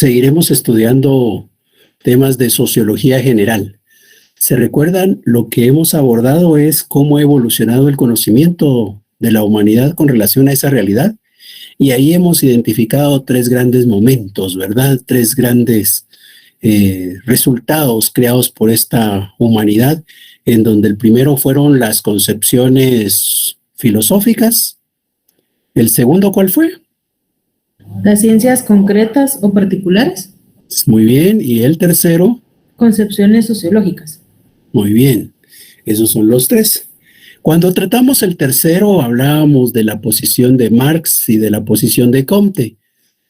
seguiremos estudiando temas de sociología general. ¿Se recuerdan? Lo que hemos abordado es cómo ha evolucionado el conocimiento de la humanidad con relación a esa realidad. Y ahí hemos identificado tres grandes momentos, ¿verdad? Tres grandes resultados creados por esta humanidad, en donde el primero fueron las concepciones filosóficas. ¿El segundo cuál fue? Las ciencias concretas o particulares. Muy bien. ¿Y el tercero? Concepciones sociológicas. Muy bien. Esos son los tres. Cuando tratamos el tercero, hablábamos de la posición de Marx y de la posición de Comte.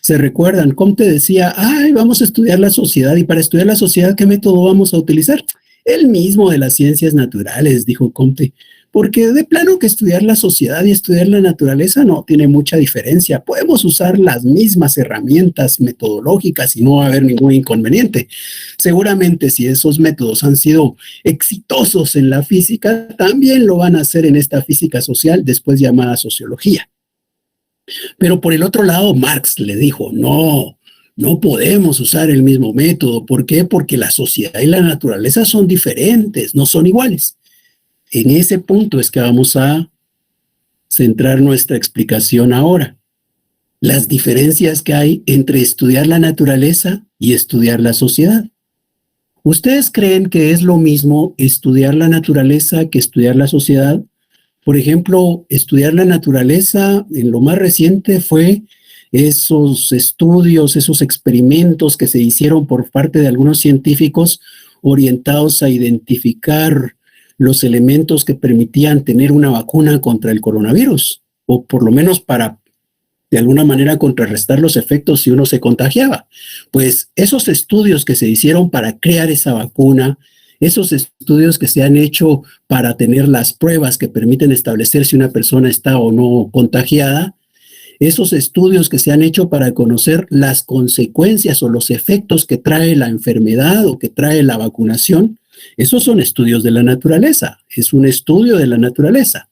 ¿Se recuerdan? Comte decía, vamos a estudiar la sociedad, y para estudiar la sociedad, ¿qué método vamos a utilizar? El mismo de las ciencias naturales, dijo Comte, porque de plano que estudiar la sociedad y estudiar la naturaleza no tiene mucha diferencia. Podemos usar las mismas herramientas metodológicas y no va a haber ningún inconveniente. Seguramente si esos métodos han sido exitosos en la física, también lo van a hacer en esta física social, después llamada sociología. Pero por el otro lado, Marx le dijo, no podemos usar el mismo método. ¿Por qué? Porque la sociedad y la naturaleza son diferentes, no son iguales. En ese punto es que vamos a centrar nuestra explicación ahora. Las diferencias que hay entre estudiar la naturaleza y estudiar la sociedad. ¿Ustedes creen que es lo mismo estudiar la naturaleza que estudiar la sociedad? Por ejemplo, estudiar la naturaleza en lo más reciente fue esos estudios, esos experimentos que se hicieron por parte de algunos científicos orientados a identificar los elementos que permitían tener una vacuna contra el coronavirus, o por lo menos para de alguna manera contrarrestar los efectos si uno se contagiaba. Pues esos estudios que se hicieron para crear esa vacuna, esos estudios que se han hecho para tener las pruebas que permiten establecer si una persona está o no contagiada, esos estudios que se han hecho para conocer las consecuencias o los efectos que trae la enfermedad o que trae la vacunación, esos son estudios de la naturaleza, es un estudio de la naturaleza.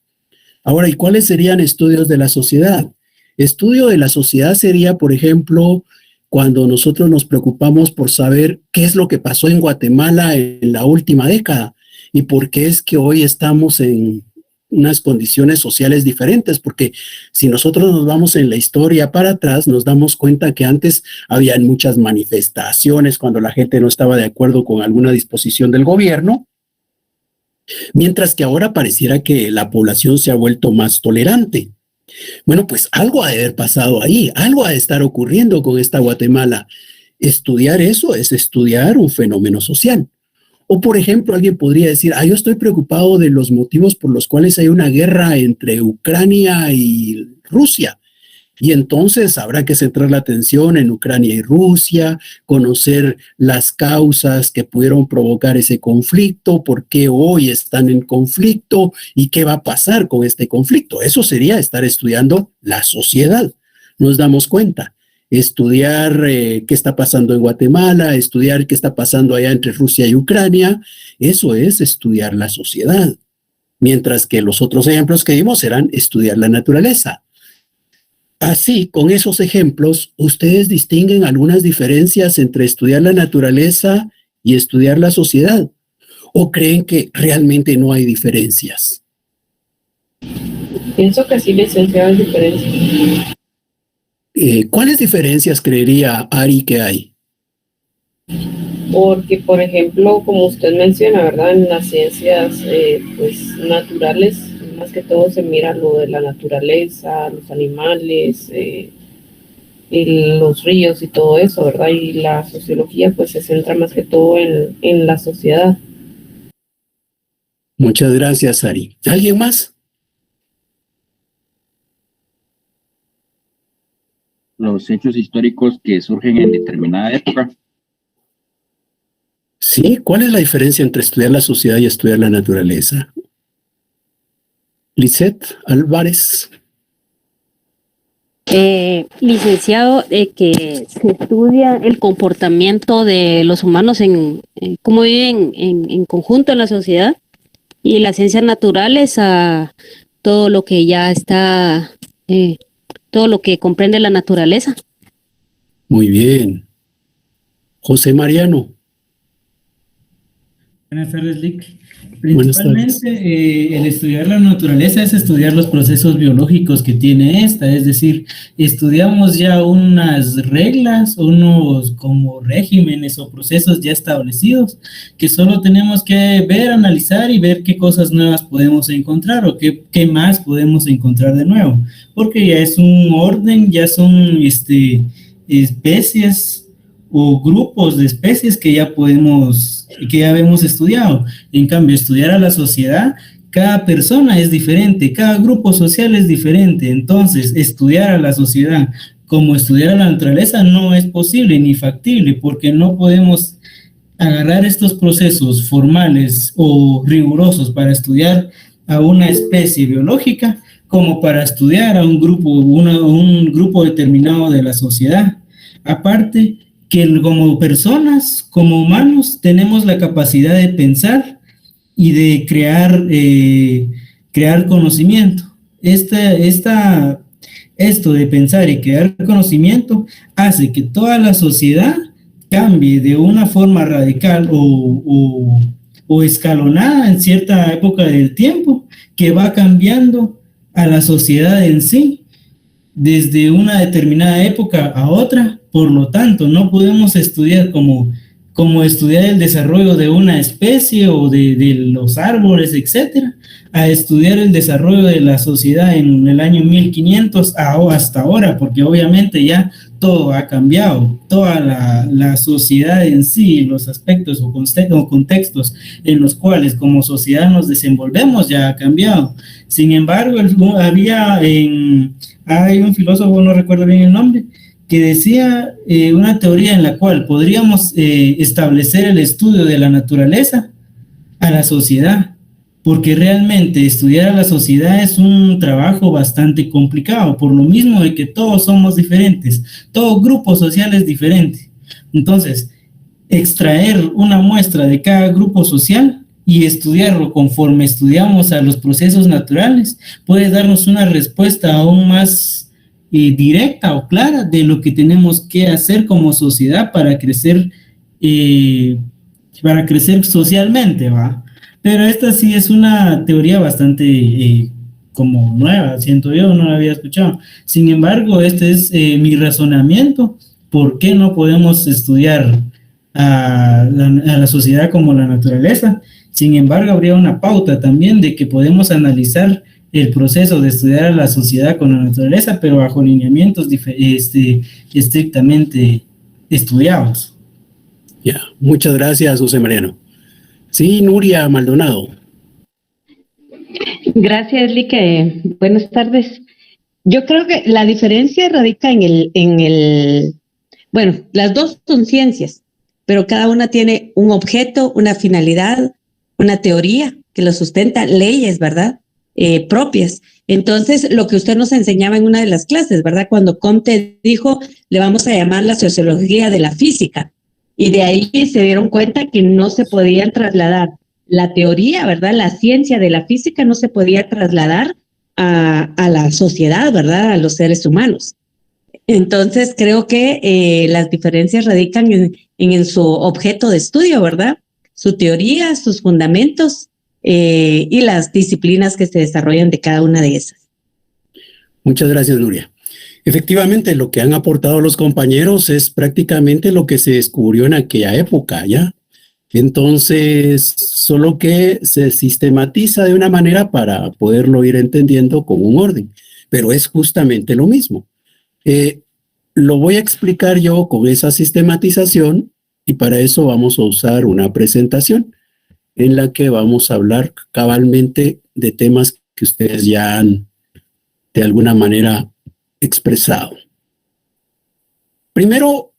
Ahora, ¿y cuáles serían estudios de la sociedad? Estudio de la sociedad sería, por ejemplo, cuando nosotros nos preocupamos por saber qué es lo que pasó en Guatemala en la última década y por qué es que hoy estamos en unas condiciones sociales diferentes, porque si nosotros nos vamos en la historia para atrás, nos damos cuenta que antes habían muchas manifestaciones cuando la gente no estaba de acuerdo con alguna disposición del gobierno, mientras que ahora pareciera que la población se ha vuelto más tolerante. Bueno, pues algo ha de haber pasado ahí, algo ha de estar ocurriendo con esta Guatemala. Estudiar eso es estudiar un fenómeno social. O, por ejemplo, alguien podría decir, yo estoy preocupado de los motivos por los cuales hay una guerra entre Ucrania y Rusia. Y entonces habrá que centrar la atención en Ucrania y Rusia, conocer las causas que pudieron provocar ese conflicto, por qué hoy están en conflicto y qué va a pasar con este conflicto. Eso sería estar estudiando la sociedad. Nos damos cuenta. Estudiar qué está pasando en Guatemala, estudiar qué está pasando allá entre Rusia y Ucrania, eso es estudiar la sociedad. Mientras que los otros ejemplos que dimos eran estudiar la naturaleza. Así, con esos ejemplos, ¿ustedes distinguen algunas diferencias entre estudiar la naturaleza y estudiar la sociedad? ¿O creen que realmente no hay diferencias? Pienso que sí, licenciado, hay diferencias. ¿Cuáles diferencias creería Ari que hay? Porque, por ejemplo, como usted menciona, ¿verdad? En las ciencias pues naturales, más que todo se mira lo de la naturaleza, los animales, y los ríos y todo eso, ¿verdad? Y la sociología pues se centra más que todo en la sociedad. Muchas gracias, Ari. ¿Alguien más? Los hechos históricos que surgen en determinada época. Sí, ¿cuál es la diferencia entre estudiar la sociedad y estudiar la naturaleza? Lisette Álvarez. Licenciado, que se estudia el comportamiento de los humanos en cómo viven en conjunto en la sociedad, y las ciencias naturales a todo lo que ya está, todo lo que comprende la naturaleza. Muy bien. José Mariano. Buenas tardes, Lick. Buenas tardes. Principalmente, el estudiar la naturaleza es estudiar los procesos biológicos que tiene esta, es decir, estudiamos ya unas reglas, unos como regímenes o procesos ya establecidos, que solo tenemos que ver, analizar y ver qué cosas nuevas podemos encontrar o qué más podemos encontrar de nuevo, porque ya es un orden, ya son especies o grupos de especies que ya hemos estudiado. En cambio, estudiar a la sociedad, cada persona es diferente, cada grupo social es diferente. Entonces, estudiar a la sociedad como estudiar a la naturaleza no es posible ni factible, porque no podemos agarrar estos procesos formales o rigurosos para estudiar a una especie biológica como para estudiar a un grupo determinado de la sociedad. Aparte, que como personas, como humanos, tenemos la capacidad de pensar y de crear conocimiento. Esto de pensar y crear conocimiento hace que toda la sociedad cambie de una forma radical o escalonada en cierta época del tiempo, que va cambiando a la sociedad en sí, desde una determinada época a otra. Por lo tanto, no podemos estudiar como estudiar el desarrollo de una especie o de los árboles, etcétera, a estudiar el desarrollo de la sociedad en el año 1500 hasta ahora, porque obviamente ya todo ha cambiado, toda la sociedad en sí, los aspectos o contextos en los cuales como sociedad nos desenvolvemos ya ha cambiado. Sin embargo, hay un filósofo, no recuerdo bien el nombre, que decía una teoría en la cual podríamos establecer el estudio de la naturaleza a la sociedad, porque realmente estudiar a la sociedad es un trabajo bastante complicado, por lo mismo de que todos somos diferentes, todo grupo social es diferente. Entonces, extraer una muestra de cada grupo social y estudiarlo conforme estudiamos a los procesos naturales puede darnos una respuesta aún más directa o clara de lo que tenemos que hacer como sociedad para crecer socialmente, ¿va? Pero esta sí es una teoría bastante como nueva, siento yo, no la había escuchado. Sin embargo, este es mi razonamiento, ¿por qué no podemos estudiar a la sociedad como la naturaleza? Sin embargo, habría una pauta también de que podemos analizar el proceso de estudiar a la sociedad con la naturaleza, pero bajo lineamientos estrictamente estudiados. Ya, muchas gracias, José Mariano. Sí, Nuria Maldonado. Gracias, Lique. Buenas tardes. Yo creo que la diferencia radica bueno, las dos son ciencias, pero cada una tiene un objeto, una finalidad, una teoría que lo sustenta, leyes, ¿verdad? Propias. Entonces, lo que usted nos enseñaba en una de las clases, ¿verdad? Cuando Comte dijo, le vamos a llamar la sociología de la física. Y de ahí se dieron cuenta que no se podían trasladar la teoría, ¿verdad? La ciencia de la física no se podía trasladar a la sociedad, ¿verdad? A los seres humanos. Entonces, creo que las diferencias radican en su objeto de estudio, ¿verdad? Su teoría, sus fundamentos, y las disciplinas que se desarrollan de cada una de esas. Muchas gracias, Nuria. Efectivamente, lo que han aportado los compañeros es prácticamente lo que se descubrió en aquella época, ¿ya? Entonces, solo que se sistematiza de una manera para poderlo ir entendiendo con un orden, pero es justamente lo mismo. Lo voy a explicar yo con esa sistematización y para eso vamos a usar una presentación en la que vamos a hablar cabalmente de temas que ustedes ya han de alguna manera expresado. Primero,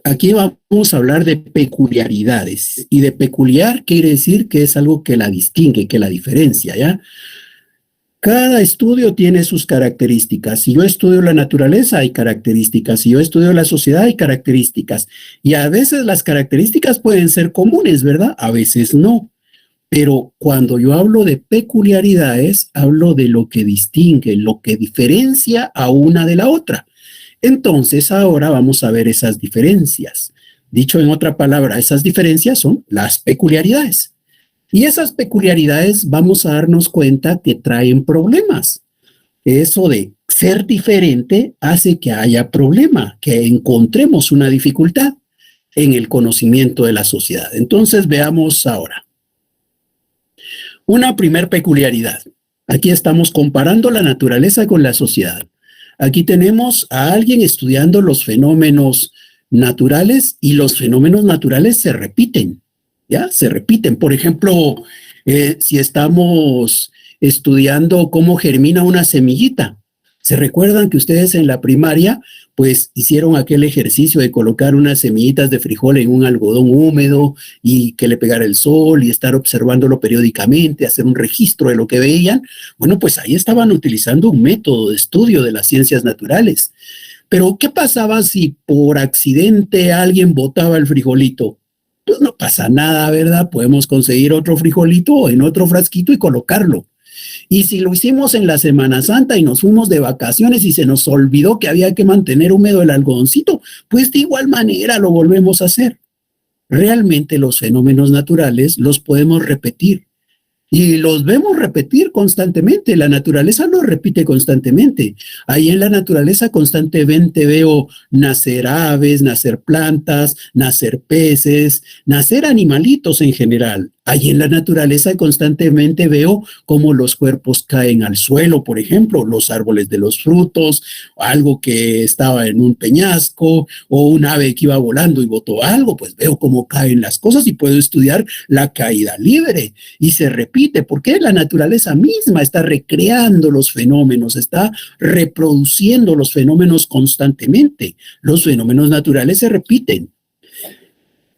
aquí vamos a hablar de peculiaridades, y de peculiar quiere decir que es algo que la distingue, que la diferencia, ¿ya? Cada estudio tiene sus características. Si yo estudio la naturaleza, hay características. Si yo estudio la sociedad, hay características. Y a veces las características pueden ser comunes, ¿verdad? A veces no. Pero cuando yo hablo de peculiaridades, hablo de lo que distingue, lo que diferencia a una de la otra. Entonces, ahora vamos a ver esas diferencias Dicho en otra palabra, esas diferencias son las peculiaridades. Y esas peculiaridades vamos a darnos cuenta que traen problemas. Eso de ser diferente hace que haya problema, que encontremos una dificultad en el conocimiento de la sociedad. Entonces veamos ahora. Una primer peculiaridad. Aquí estamos comparando la naturaleza con la sociedad. Aquí tenemos a alguien estudiando los fenómenos naturales y los fenómenos naturales se repiten, ¿ya? Se repiten. Por ejemplo, si estamos estudiando cómo germina una semillita, ¿se recuerdan que ustedes en la primaria pues hicieron aquel ejercicio de colocar unas semillitas de frijol en un algodón húmedo y que le pegara el sol y estar observándolo periódicamente, hacer un registro de lo que veían? Bueno, pues ahí estaban utilizando un método de estudio de las ciencias naturales. Pero, ¿qué pasaba si por accidente alguien botaba el frijolito? Pues no pasa nada, ¿verdad? Podemos conseguir otro frijolito en otro frasquito y colocarlo. Y si lo hicimos en la Semana Santa y nos fuimos de vacaciones y se nos olvidó que había que mantener húmedo el algodoncito, pues de igual manera lo volvemos a hacer. Realmente los fenómenos naturales los podemos repetir. Y los vemos repetir constantemente, la naturaleza los repite constantemente. Ahí en la naturaleza constantemente veo nacer aves, nacer plantas, nacer peces, nacer animalitos en general. Ahí en la naturaleza constantemente veo cómo los cuerpos caen al suelo, por ejemplo, los árboles de los frutos, algo que estaba en un peñasco o un ave que iba volando y botó algo, pues veo cómo caen las cosas y puedo estudiar la caída libre y se repite porque la naturaleza misma está recreando los fenómenos, está reproduciendo los fenómenos constantemente. Los fenómenos naturales se repiten.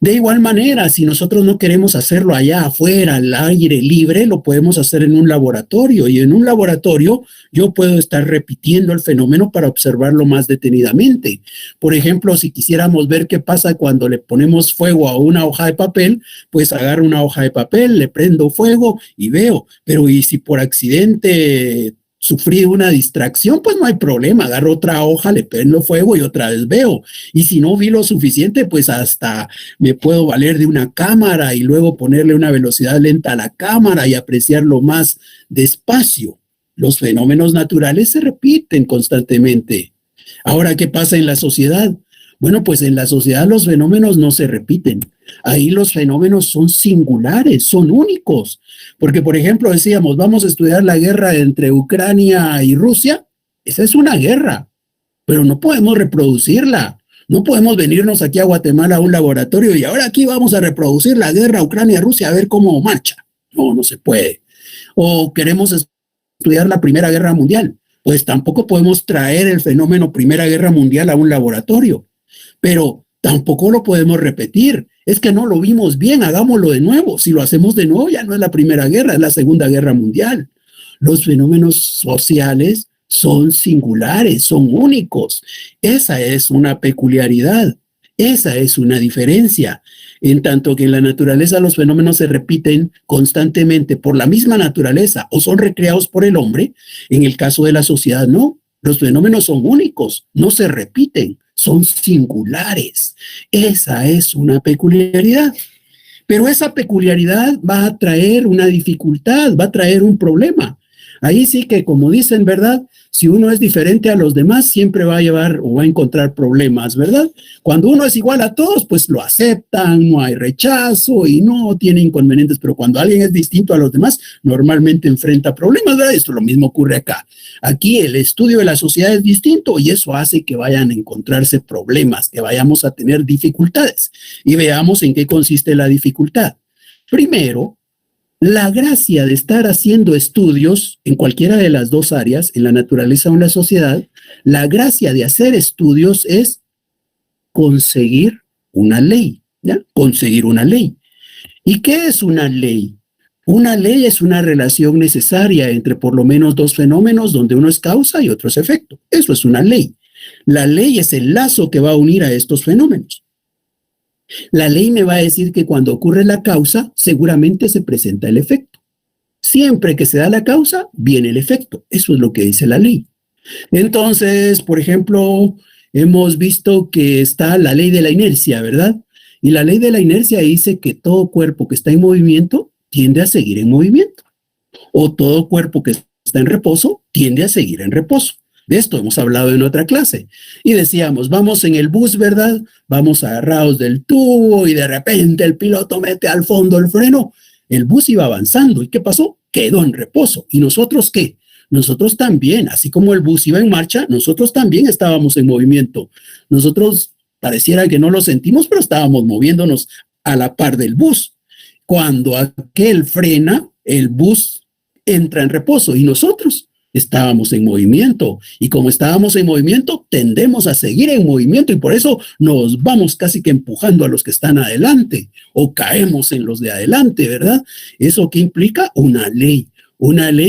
De igual manera, si nosotros no queremos hacerlo allá afuera, al aire libre, lo podemos hacer en un laboratorio. Y en un laboratorio yo puedo estar repitiendo el fenómeno para observarlo más detenidamente. Por ejemplo, si quisiéramos ver qué pasa cuando le ponemos fuego a una hoja de papel, pues agarro una hoja de papel, le prendo fuego y veo. Pero ¿y si por accidente sufrí una distracción? Pues no hay problema, agarro otra hoja, le prendo fuego y otra vez veo. Y si no vi lo suficiente, pues hasta me puedo valer de una cámara y luego ponerle una velocidad lenta a la cámara y apreciarlo más despacio. Los fenómenos naturales se repiten constantemente. Ahora, ¿qué pasa en la sociedad? Bueno, pues en la sociedad los fenómenos no se repiten. Ahí los fenómenos son singulares, son únicos. Porque, por ejemplo, decíamos, vamos a estudiar la guerra entre Ucrania y Rusia. Esa es una guerra, pero no podemos reproducirla. No podemos venirnos aquí a Guatemala a un laboratorio y ahora aquí vamos a reproducir la guerra Ucrania-Rusia a ver cómo marcha. No, no se puede. O queremos estudiar la Primera Guerra Mundial. Pues tampoco podemos traer el fenómeno Primera Guerra Mundial a un laboratorio. Pero tampoco lo podemos repetir. Es que no lo vimos bien, hagámoslo de nuevo. Si lo hacemos de nuevo, ya no es la Primera Guerra, es la Segunda Guerra Mundial. Los fenómenos sociales son singulares, son únicos. Esa es una peculiaridad, esa es una diferencia. En tanto que en la naturaleza los fenómenos se repiten constantemente por la misma naturaleza o son recreados por el hombre, en el caso de la sociedad no. Los fenómenos son únicos, no se repiten, son singulares. Esa es una peculiaridad. Pero esa peculiaridad va a traer una dificultad, va a traer un problema. Ahí sí que, como dicen, ¿verdad? Si uno es diferente a los demás, siempre va a llevar o va a encontrar problemas, ¿verdad? Cuando uno es igual a todos, pues lo aceptan, no hay rechazo y no tiene inconvenientes, pero cuando alguien es distinto a los demás, normalmente enfrenta problemas, ¿verdad? Esto lo mismo ocurre acá. Aquí el estudio de la sociedad es distinto y eso hace que vayan a encontrarse problemas, que vayamos a tener dificultades. Y veamos en qué consiste la dificultad. Primero, la gracia de estar haciendo estudios en cualquiera de las dos áreas, en la naturaleza o en la sociedad, la gracia de hacer estudios es conseguir una ley, ¿ya? Conseguir una ley. ¿Y qué es una ley? Una ley es una relación necesaria entre por lo menos dos fenómenos donde uno es causa y otro es efecto. Eso es una ley. La ley es el lazo que va a unir a estos fenómenos. La ley me va a decir que cuando ocurre la causa, seguramente se presenta el efecto. Siempre que se da la causa, viene el efecto. Eso es lo que dice la ley. Entonces, por ejemplo, hemos visto que está la ley de la inercia, ¿verdad? Y la ley de la inercia dice que todo cuerpo que está en movimiento tiende a seguir en movimiento. O todo cuerpo que está en reposo tiende a seguir en reposo. De esto hemos hablado en otra clase. Y decíamos, vamos en el bus, ¿verdad? Vamos agarrados del tubo y de repente el piloto mete al fondo el freno. El bus iba avanzando. ¿Y qué pasó? Quedó en reposo. ¿Y nosotros qué? Nosotros también, así como el bus iba en marcha, nosotros también estábamos en movimiento. Nosotros pareciera que no lo sentimos, pero estábamos moviéndonos a la par del bus. Cuando aquel frena, el bus entra en reposo y nosotros estábamos en movimiento. Y como estábamos en movimiento, tendemos a seguir en movimiento y por eso nos vamos casi que empujando a los que están adelante o caemos en los de adelante, ¿verdad? ¿Eso qué implica? Una ley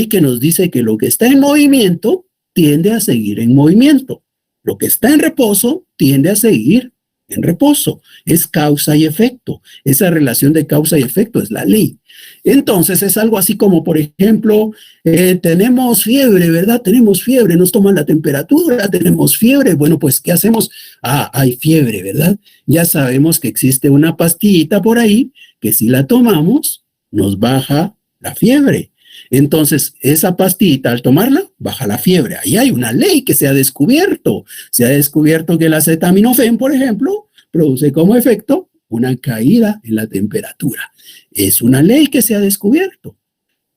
que nos dice que lo que está en movimiento tiende a seguir en movimiento. Lo que está en reposo tiende a seguir en reposo. Es causa y efecto. Esa relación de causa y efecto es la ley. Entonces es algo así como, por ejemplo, tenemos fiebre, ¿verdad? Tenemos fiebre, nos toman la temperatura, tenemos fiebre. Bueno, pues, ¿qué hacemos? Hay fiebre, ¿verdad? Ya sabemos que existe una pastillita por ahí que si la tomamos, nos baja la fiebre. Entonces, esa pastillita, al tomarla, baja la fiebre. Ahí hay una ley que se ha descubierto. Se ha descubierto que el acetaminofén, por ejemplo, produce como efecto una caída en la temperatura. Es una ley que se ha descubierto.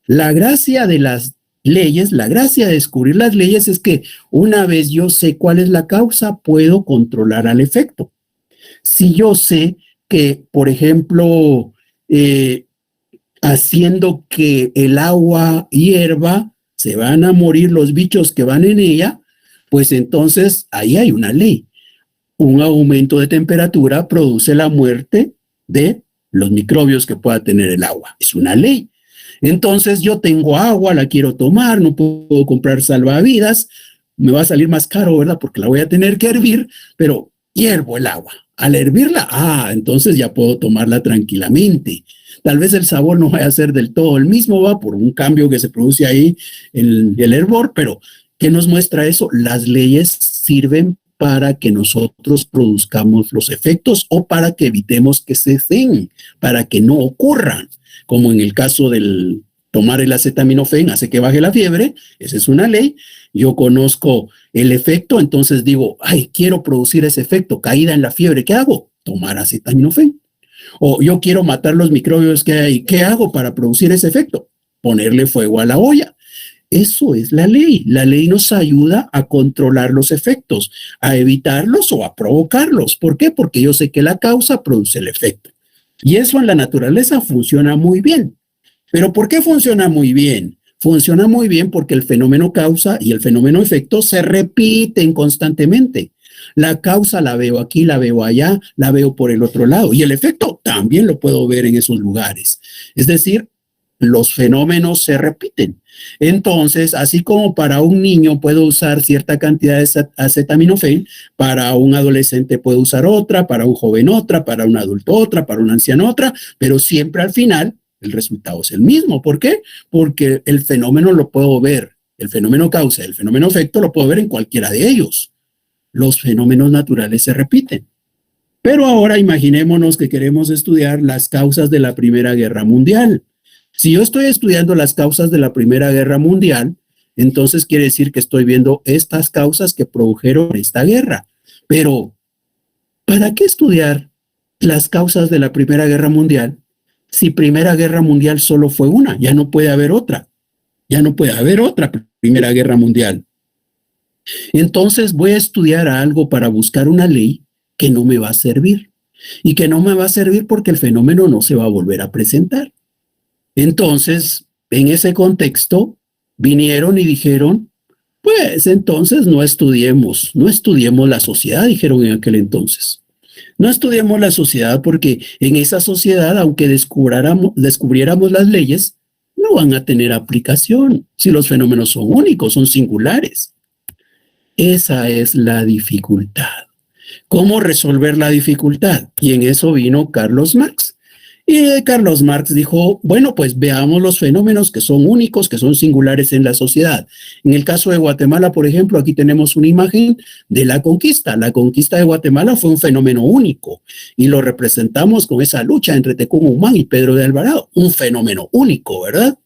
La gracia de las leyes, la gracia de descubrir las leyes es que una vez yo sé cuál es la causa, puedo controlar al efecto. Si yo sé que, por ejemplo, haciendo que el agua hierva, se van a morir los bichos que van en ella, pues entonces ahí hay una ley. Un aumento de temperatura produce la muerte de los microbios que pueda tener el agua. Es una ley. Entonces yo tengo agua, la quiero tomar, no puedo comprar salvavidas, me va a salir más caro, ¿verdad? Porque la voy a tener que hervir, pero hiervo el agua. Al hervirla, entonces ya puedo tomarla tranquilamente. Tal vez el sabor no vaya a ser del todo el mismo, va por un cambio que se produce ahí en el hervor, pero ¿qué nos muestra eso? Las leyes sirven para que nosotros produzcamos los efectos o para que evitemos que se den, para que no ocurran, como en el caso del tomar el acetaminofén hace que baje la fiebre, esa es una ley. Yo conozco el efecto, entonces digo, quiero producir ese efecto, caída en la fiebre, ¿qué hago? Tomar acetaminofén. O yo quiero matar los microbios que hay, ¿qué hago para producir ese efecto? Ponerle fuego a la olla. Eso es la ley. La ley nos ayuda a controlar los efectos, a evitarlos o a provocarlos. ¿Por qué? Porque yo sé que la causa produce el efecto. Y eso en la naturaleza funciona muy bien. ¿Pero por qué funciona muy bien? Funciona muy bien porque el fenómeno causa y el fenómeno efecto se repiten constantemente. La causa la veo aquí, la veo allá, la veo por el otro lado. Y el efecto también lo puedo ver en esos lugares. Es decir, los fenómenos se repiten. Entonces, así como para un niño puedo usar cierta cantidad de acetaminofén, para un adolescente puedo usar otra, para un joven otra, para un adulto otra, para un anciano otra, pero siempre al final el resultado es el mismo. ¿Por qué? Porque el fenómeno lo puedo ver, el fenómeno causa, el fenómeno efecto lo puedo ver en cualquiera de ellos. Los fenómenos naturales se repiten. Pero ahora imaginémonos que queremos estudiar las causas de la Primera Guerra Mundial. Si yo estoy estudiando las causas de la Primera Guerra Mundial, entonces quiere decir que estoy viendo estas causas que produjeron esta guerra. Pero, ¿para qué estudiar las causas de la Primera Guerra Mundial si Primera Guerra Mundial solo fue una? Ya no puede haber otra. Ya no puede haber otra Primera Guerra Mundial. Entonces voy a estudiar algo para buscar una ley que no me va a servir. Y que no me va a servir porque el fenómeno no se va a volver a presentar. Entonces, en ese contexto, vinieron y dijeron, pues entonces no estudiemos la sociedad, dijeron en aquel entonces. No estudiemos la sociedad porque en esa sociedad, aunque descubriéramos las leyes, no van a tener aplicación si los fenómenos son únicos, son singulares. Esa es la dificultad. ¿Cómo resolver la dificultad? Y en eso vino Carlos Marx. Y Carlos Marx dijo, bueno, pues veamos los fenómenos que son únicos, que son singulares en la sociedad. En el caso de Guatemala, por ejemplo, aquí tenemos una imagen de la conquista. La conquista de Guatemala fue un fenómeno único y lo representamos con esa lucha entre Tecún Umán y Pedro de Alvarado, un fenómeno único, ¿verdad?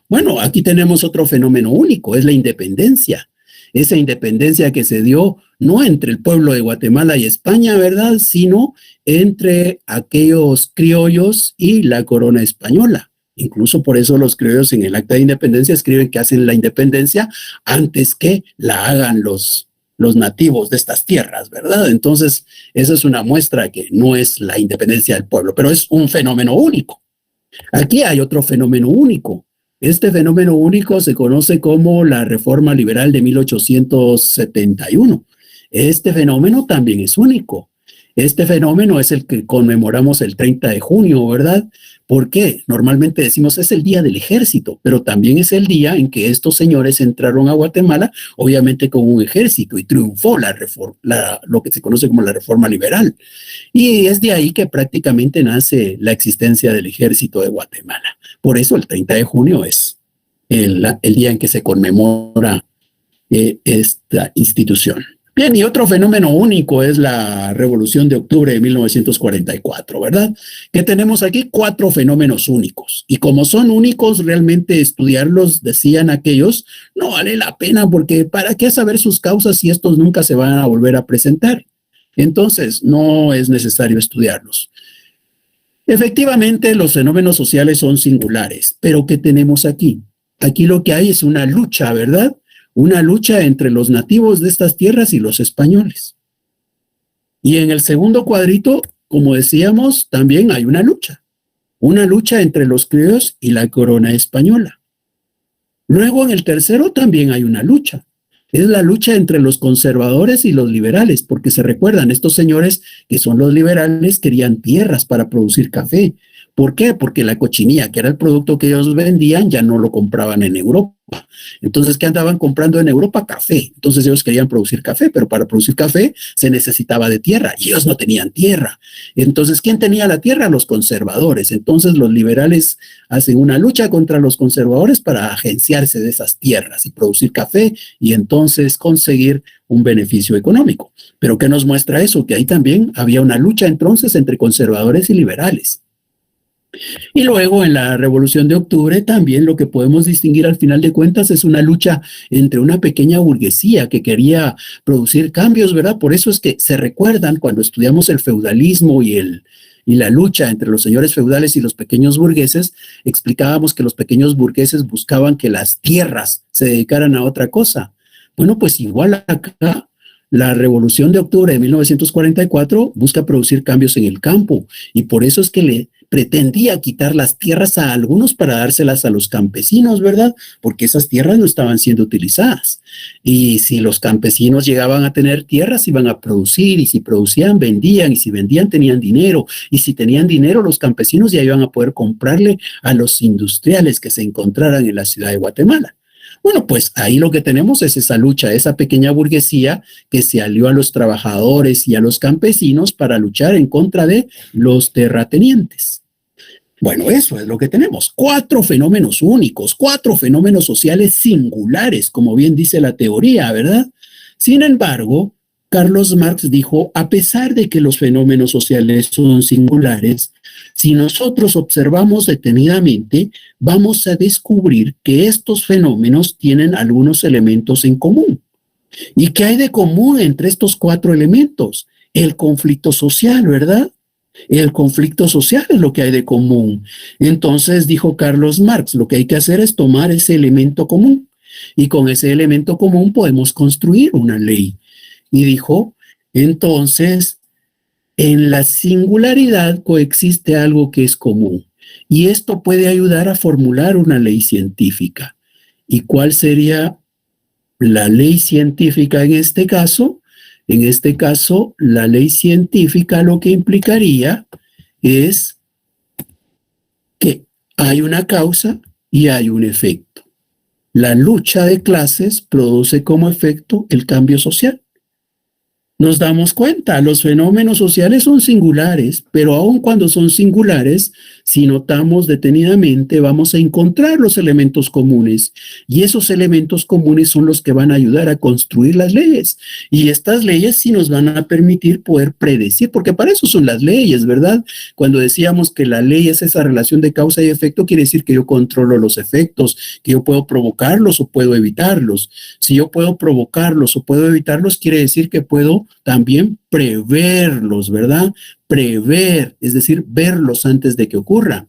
Bueno, aquí tenemos otro fenómeno único, es la independencia. Esa independencia que se dio no entre el pueblo de Guatemala y España, ¿verdad?, sino entre aquellos criollos y la corona española. Incluso por eso los criollos en el acta de independencia escriben que hacen la independencia antes que la hagan los nativos de estas tierras, ¿verdad? Entonces, esa es una muestra que no es la independencia del pueblo, pero es un fenómeno único. Aquí hay otro fenómeno único. Este fenómeno único se conoce como la Reforma Liberal de 1871. Este fenómeno también es único. Este fenómeno es el que conmemoramos el 30 de junio, ¿verdad? ¿Por qué? Normalmente decimos es el día del ejército, pero también es el día en que estos señores entraron a Guatemala, obviamente con un ejército, y triunfó lo que se conoce como la Reforma Liberal. Y es de ahí que prácticamente nace la existencia del ejército de Guatemala. Por eso el 30 de junio es el día en que se conmemora esta institución. Bien, y otro fenómeno único es la Revolución de Octubre de 1944, ¿verdad? Que tenemos aquí 4 fenómenos únicos. Y como son únicos, realmente estudiarlos, decían aquellos, no vale la pena porque ¿para qué saber sus causas si estos nunca se van a volver a presentar? Entonces, no es necesario estudiarlos. Efectivamente, los fenómenos sociales son singulares, pero ¿qué tenemos aquí? Aquí lo que hay es una lucha, ¿verdad? Una lucha entre los nativos de estas tierras y los españoles. Y en el segundo cuadrito, como decíamos, también hay una lucha entre los criollos y la corona española. Luego en el tercero también hay una lucha. Es la lucha entre los conservadores y los liberales, porque se recuerdan, estos señores que son los liberales querían tierras para producir café. ¿Por qué? Porque la cochinilla, que era el producto que ellos vendían, ya no lo compraban en Europa. Entonces, ¿qué andaban comprando en Europa? Café. Entonces ellos querían producir café, pero para producir café se necesitaba de tierra y ellos no tenían tierra. Entonces, ¿quién tenía la tierra? Los conservadores. Entonces los liberales hacen una lucha contra los conservadores para agenciarse de esas tierras y producir café y entonces conseguir un beneficio económico. Pero ¿qué nos muestra eso? Que ahí también había una lucha entonces entre conservadores y liberales. Y luego en la Revolución de Octubre también lo que podemos distinguir al final de cuentas es una lucha entre una pequeña burguesía que quería producir cambios, ¿verdad? Por eso es que se recuerdan cuando estudiamos el feudalismo y la lucha entre los señores feudales y los pequeños burgueses, explicábamos que los pequeños burgueses buscaban que las tierras se dedicaran a otra cosa. Bueno, pues igual acá, la Revolución de Octubre de 1944 busca producir cambios en el campo y por eso es que pretendía quitar las tierras a algunos para dárselas a los campesinos, ¿verdad? Porque esas tierras no estaban siendo utilizadas. Y si los campesinos llegaban a tener tierras, iban a producir, y si producían, vendían, y si vendían, tenían dinero, y si tenían dinero, los campesinos ya iban a poder comprarle a los industriales que se encontraran en la ciudad de Guatemala. Bueno, pues ahí lo que tenemos es esa lucha, esa pequeña burguesía que se alió a los trabajadores y a los campesinos para luchar en contra de los terratenientes. Bueno, eso es lo que tenemos. 4 fenómenos únicos, 4 fenómenos sociales singulares, como bien dice la teoría, ¿verdad? Sin embargo, Carlos Marx dijo, a pesar de que los fenómenos sociales son singulares, si nosotros observamos detenidamente, vamos a descubrir que estos fenómenos tienen algunos elementos en común. ¿Y qué hay de común entre estos 4 elementos? El conflicto social, ¿verdad? El conflicto social es lo que hay de común. Entonces, dijo Carlos Marx, lo que hay que hacer es tomar ese elemento común. Y con ese elemento común podemos construir una ley. Y dijo, entonces, en la singularidad coexiste algo que es común. Y esto puede ayudar a formular una ley científica. ¿Y cuál sería la ley científica en este caso? En este caso, la ley científica lo que implicaría es que hay una causa y hay un efecto. La lucha de clases produce como efecto el cambio social. nos damos cuenta, los fenómenos sociales son singulares, pero aun cuando son singulares, si notamos detenidamente, vamos a encontrar los elementos comunes. Y esos elementos comunes son los que van a ayudar a construir las leyes. Y estas leyes sí nos van a permitir poder predecir, porque para eso son las leyes, ¿verdad? Cuando decíamos que la ley es esa relación de causa y efecto, quiere decir que yo controlo los efectos, que yo puedo provocarlos o puedo evitarlos. Si yo puedo provocarlos o puedo evitarlos, quiere decir que puedo también preverlos, ¿verdad? Prever, es decir, verlos antes de que ocurran.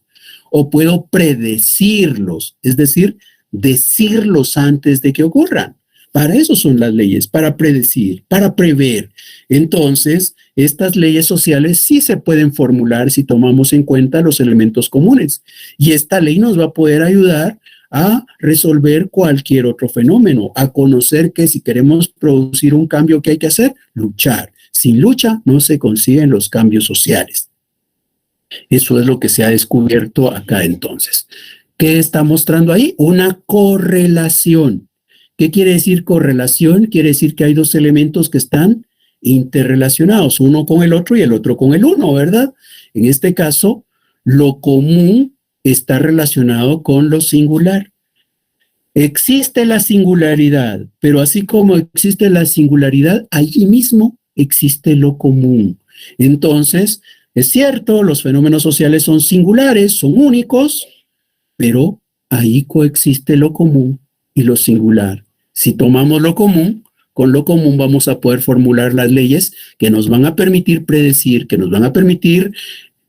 O puedo predecirlos, es decir, decirlos antes de que ocurran. Para eso son las leyes, para predecir, para prever. Entonces, estas leyes sociales sí se pueden formular si tomamos en cuenta los elementos comunes. Y esta ley nos va a poder ayudar a resolver cualquier otro fenómeno, a conocer que si queremos producir un cambio, ¿qué hay que hacer? Luchar. Sin lucha no se consiguen los cambios sociales. Eso es lo que se ha descubierto acá entonces. ¿Qué está mostrando ahí? Una correlación. ¿Qué quiere decir correlación? Quiere decir que hay dos elementos que están interrelacionados, uno con el otro y el otro con el uno, ¿verdad? En este caso, lo común está relacionado con lo singular. Existe la singularidad, pero así como existe la singularidad, allí mismo existe lo común. Entonces, es cierto, los fenómenos sociales son singulares, son únicos, pero ahí coexiste lo común y lo singular. Si tomamos lo común, con lo común vamos a poder formular las leyes que nos van a permitir predecir, que nos van a permitir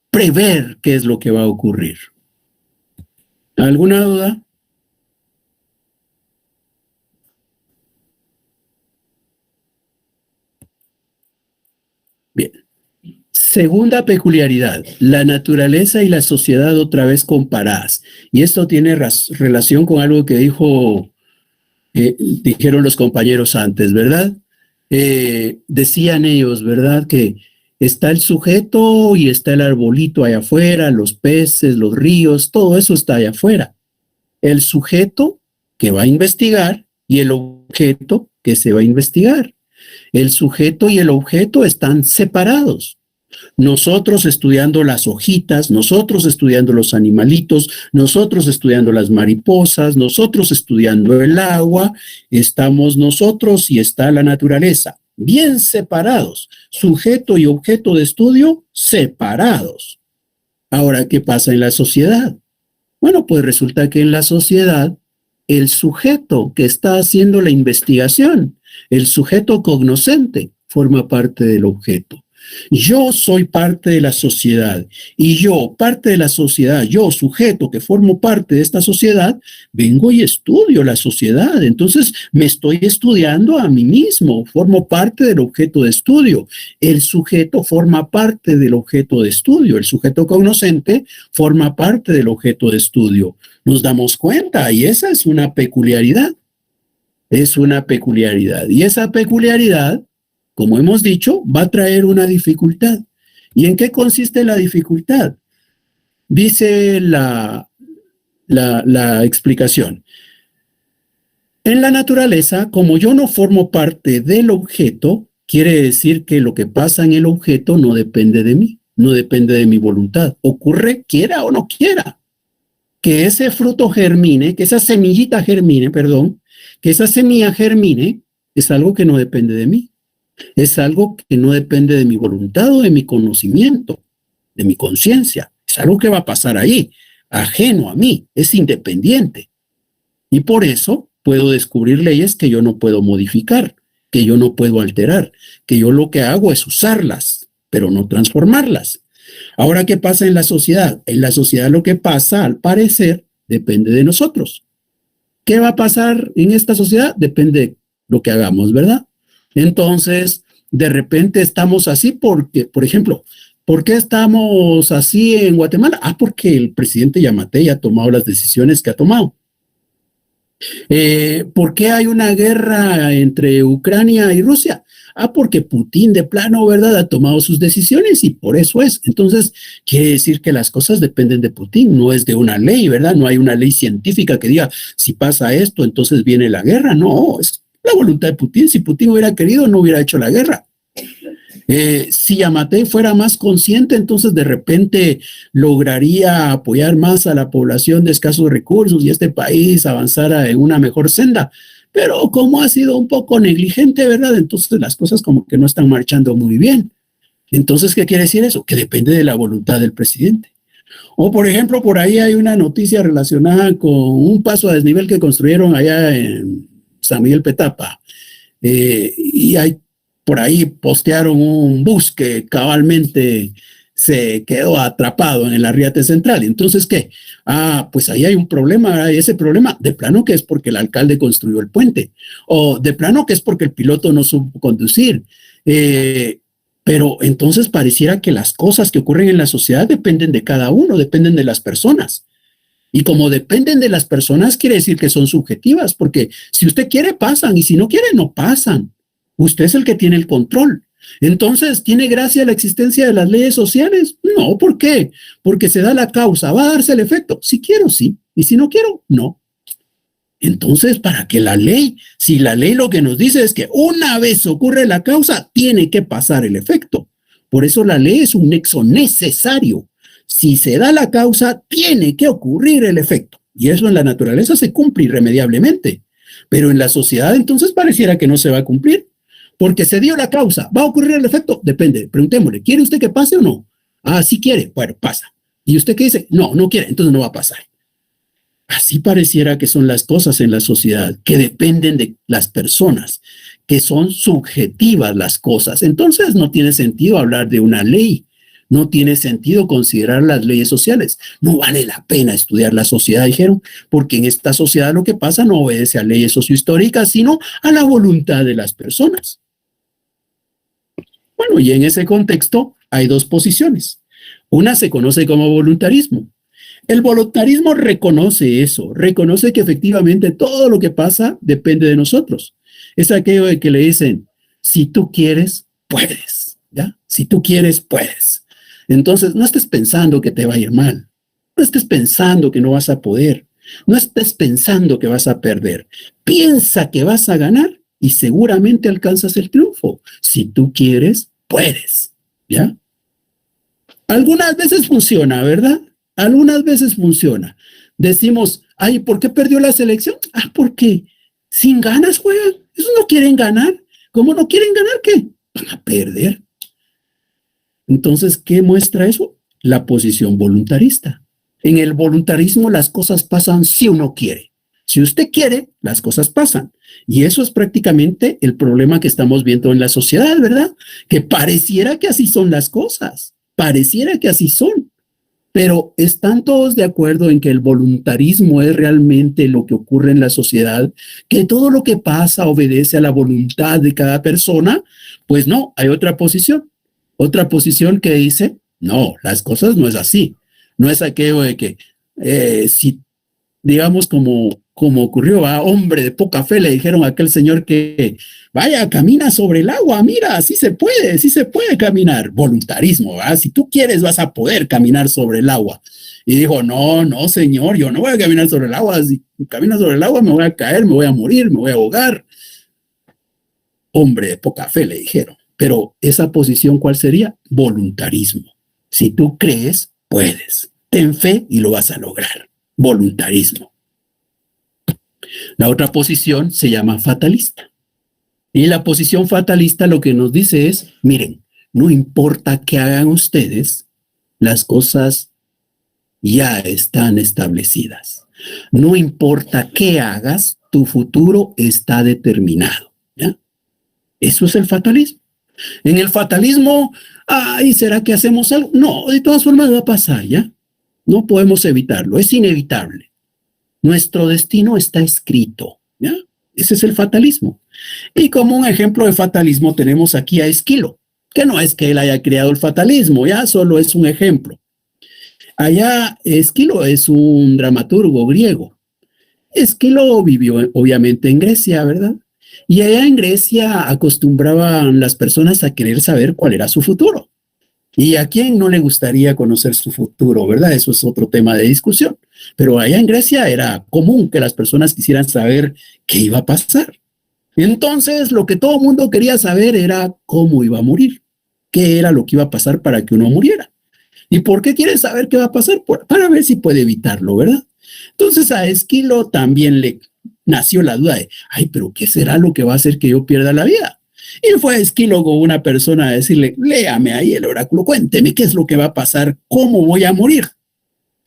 prever qué es lo que va a ocurrir. ¿Alguna duda? Bien. Segunda peculiaridad, la naturaleza y la sociedad otra vez comparadas. Y esto tiene relación con algo que dijeron los compañeros antes, ¿verdad? Decían ellos, ¿verdad? Que está el sujeto y está el arbolito allá afuera, los peces, los ríos, todo eso está allá afuera. El sujeto que va a investigar y el objeto que se va a investigar. El sujeto y el objeto están separados. Nosotros estudiando las hojitas, nosotros estudiando los animalitos, nosotros estudiando las mariposas, nosotros estudiando el agua, estamos nosotros y está la naturaleza, bien separados, sujeto y objeto de estudio separados. Ahora, ¿qué pasa en la sociedad? Bueno, pues resulta que en la sociedad, el sujeto que está haciendo la investigación, el sujeto cognoscente, forma parte del objeto. Yo soy parte de la sociedad y yo, parte de la sociedad, yo, sujeto que formo parte de esta sociedad, vengo y estudio la sociedad. Entonces me estoy estudiando a mí mismo, formo parte del objeto de estudio. El sujeto forma parte del objeto de estudio, el sujeto cognoscente forma parte del objeto de estudio. Nos damos cuenta y esa es una peculiaridad. Es una peculiaridad y esa peculiaridad, como hemos dicho, va a traer una dificultad. ¿Y en qué consiste la dificultad? Dice la explicación. En la naturaleza, como yo no formo parte del objeto, quiere decir que lo que pasa en el objeto no depende de mí, no depende de mi voluntad. Ocurre quiera o no quiera. Que ese fruto germine, que esa semillita germine, que esa semilla germine, es algo que no depende de mí. Es algo que no depende de mi voluntad o de mi conocimiento, de mi conciencia. Es algo que va a pasar ahí, ajeno a mí, es independiente. Y por eso puedo descubrir leyes que yo no puedo modificar, que yo no puedo alterar, que yo lo que hago es usarlas, pero no transformarlas. Ahora, ¿qué pasa en la sociedad? En la sociedad lo que pasa, al parecer, depende de nosotros. ¿Qué va a pasar en esta sociedad? Depende de lo que hagamos, ¿verdad? Entonces, de repente estamos así porque, por ejemplo, ¿por qué estamos así en Guatemala? Porque el presidente Yamatei ha tomado las decisiones que ha tomado. ¿Por qué hay una guerra entre Ucrania y Rusia? Porque Putin de plano, ¿verdad?, ha tomado sus decisiones y por eso es. Entonces, quiere decir que las cosas dependen de Putin, no es de una ley, ¿verdad? No hay una ley científica que diga, si pasa esto, entonces viene la guerra. No, es la voluntad de Putin. Si Putin hubiera querido, no hubiera hecho la guerra. Si Yamatei fuera más consciente, entonces de repente lograría apoyar más a la población de escasos recursos y este país avanzara en una mejor senda. Pero como ha sido un poco negligente, ¿verdad? Entonces las cosas como que no están marchando muy bien. Entonces, ¿qué quiere decir eso? Que depende de la voluntad del presidente. O, por ejemplo, por ahí hay una noticia relacionada con un paso a desnivel que construyeron allá en San Miguel Petapa. Y hay, por ahí postearon un bus que cabalmente se quedó atrapado en el Arriate Central. Entonces, ¿qué? Pues ahí hay un problema, y ese problema de plano que es porque el alcalde construyó el puente, o de plano que es porque el piloto no supo conducir. Pero entonces pareciera que las cosas que ocurren en la sociedad dependen de cada uno, dependen de las personas. Y como dependen de las personas, quiere decir que son subjetivas, porque si usted quiere, pasan, y si no quiere, no pasan. Usted es el que tiene el control. Entonces, ¿tiene gracia la existencia de las leyes sociales? No, ¿por qué? Porque se da la causa, va a darse el efecto. Si quiero, sí, y si no quiero, no. Entonces, ¿para qué la ley? Si la ley lo que nos dice es que una vez ocurre la causa, tiene que pasar el efecto. Por eso la ley es un nexo necesario. Si se da la causa, tiene que ocurrir el efecto. Y eso en la naturaleza se cumple irremediablemente. Pero en la sociedad entonces pareciera que no se va a cumplir. Porque se dio la causa, ¿va a ocurrir el efecto? Depende, preguntémosle, ¿quiere usted que pase o no? Sí quiere, bueno, pasa. ¿Y usted qué dice? No, no quiere, entonces no va a pasar. Así pareciera que son las cosas en la sociedad, que dependen de las personas, que son subjetivas las cosas. Entonces no tiene sentido hablar de una ley, no tiene sentido considerar las leyes sociales. No vale la pena estudiar la sociedad, dijeron, porque en esta sociedad lo que pasa no obedece a leyes sociohistóricas, sino a la voluntad de las personas. Bueno, y en ese contexto hay dos posiciones. Una se conoce como voluntarismo. El voluntarismo reconoce eso, reconoce que efectivamente todo lo que pasa depende de nosotros. Es aquello de que le dicen, si tú quieres, puedes, ¿ya? Si tú quieres, puedes. Entonces, no estés pensando que te va a ir mal, no estés pensando que no vas a poder, no estés pensando que vas a perder. Piensa que vas a ganar y seguramente alcanzas el triunfo. Si tú quieres, puedes, ¿ya? Algunas veces funciona, ¿verdad? Algunas veces funciona. Decimos, ay, ¿por qué perdió la selección? Porque sin ganas juegan. Esos no quieren ganar. ¿Cómo no quieren ganar? ¿Qué? Van a perder. Entonces, ¿qué muestra eso? La posición voluntarista. En el voluntarismo las cosas pasan si uno quiere. Si usted quiere, las cosas pasan. Y eso es prácticamente el problema que estamos viendo en la sociedad, ¿verdad? Que pareciera que así son las cosas. Pareciera que así son. Pero ¿están todos de acuerdo en que el voluntarismo es realmente lo que ocurre en la sociedad? ¿Que todo lo que pasa obedece a la voluntad de cada persona? Pues no, hay otra posición. Otra posición que dice, no, las cosas no es así. No es aquello de que si, digamos, como ocurrió a hombre de poca fe, le dijeron a aquel señor que vaya, camina sobre el agua, mira, sí se puede caminar. Voluntarismo, ¿verdad? Si tú quieres vas a poder caminar sobre el agua. Y dijo, no, señor, yo no voy a caminar sobre el agua. Si camino sobre el agua me voy a caer, me voy a morir, me voy a ahogar. Hombre de poca fe, le dijeron. Pero esa posición, ¿cuál sería? Voluntarismo. Si tú crees, puedes. Ten fe y lo vas a lograr. Voluntarismo. La otra posición se llama fatalista. Y la posición fatalista lo que nos dice es, miren, no importa qué hagan ustedes, las cosas ya están establecidas. No importa qué hagas, tu futuro está determinado, ¿ya? Eso es el fatalismo. En el fatalismo, ¿será que hacemos algo? No, de todas formas va a pasar, ¿ya? No podemos evitarlo, es inevitable. Nuestro destino está escrito, ¿ya? Ese es el fatalismo. Y como un ejemplo de fatalismo tenemos aquí a Esquilo, que no es que él haya creado el fatalismo, ya solo es un ejemplo. Allá Esquilo es un dramaturgo griego. Esquilo vivió obviamente en Grecia, ¿verdad? Y allá en Grecia acostumbraban las personas a querer saber cuál era su futuro. ¿Y a quién no le gustaría conocer su futuro, verdad? Eso es otro tema de discusión. Pero allá en Grecia era común que las personas quisieran saber qué iba a pasar. Entonces, lo que todo el mundo quería saber era cómo iba a morir. qué era lo que iba a pasar para que uno muriera. ¿Y por qué quiere saber qué va a pasar? Para ver si puede evitarlo, ¿verdad? Entonces a Esquilo también le nació la duda de, ay, pero ¿qué será lo que va a hacer que yo pierda la vida? Y fue Esquilo con una persona a decirle, léame ahí el oráculo, cuénteme qué es lo que va a pasar, cómo voy a morir.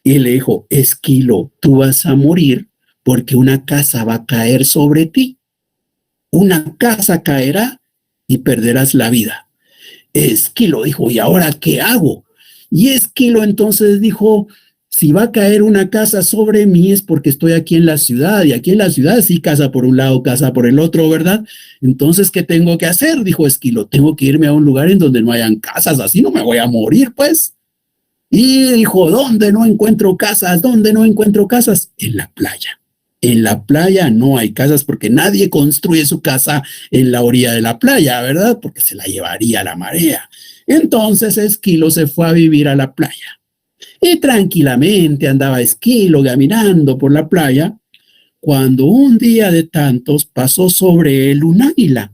Y le dijo, Esquilo, tú vas a morir porque una casa va a caer sobre ti. Una casa caerá y perderás la vida. Esquilo dijo, ¿y ahora qué hago? Y Esquilo entonces dijo, si va a caer una casa sobre mí es porque estoy aquí en la ciudad, y aquí en la ciudad sí casa por un lado, casa por el otro, ¿verdad? Entonces, ¿qué tengo que hacer? Dijo Esquilo, tengo que irme a un lugar en donde no hayan casas, así no me voy a morir, pues. Y dijo, ¿dónde no encuentro casas? ¿Dónde no encuentro casas? En la playa. En la playa no hay casas porque nadie construye su casa en la orilla de la playa, ¿verdad? Porque se la llevaría la marea. Entonces Esquilo se fue a vivir a la playa. Y tranquilamente andaba Esquilo caminando por la playa, cuando un día de tantos pasó sobre él un águila.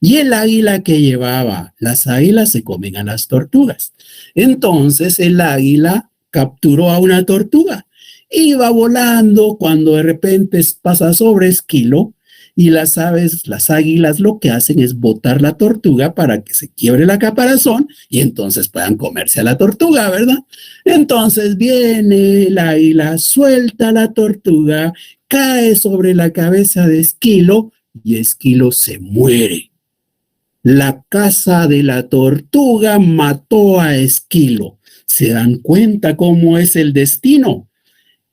Y el águila que llevaba, las águilas se comen a las tortugas. Entonces el águila capturó a una tortuga. Iba volando cuando de repente pasa sobre Esquilo y las aves, las águilas lo que hacen es botar la tortuga para que se quiebre la caparazón y entonces puedan comerse a la tortuga, ¿verdad? Entonces viene el águila, suelta la tortuga, cae sobre la cabeza de Esquilo y Esquilo se muere. La casa de la tortuga mató a Esquilo. ¿Se dan cuenta cómo es el destino?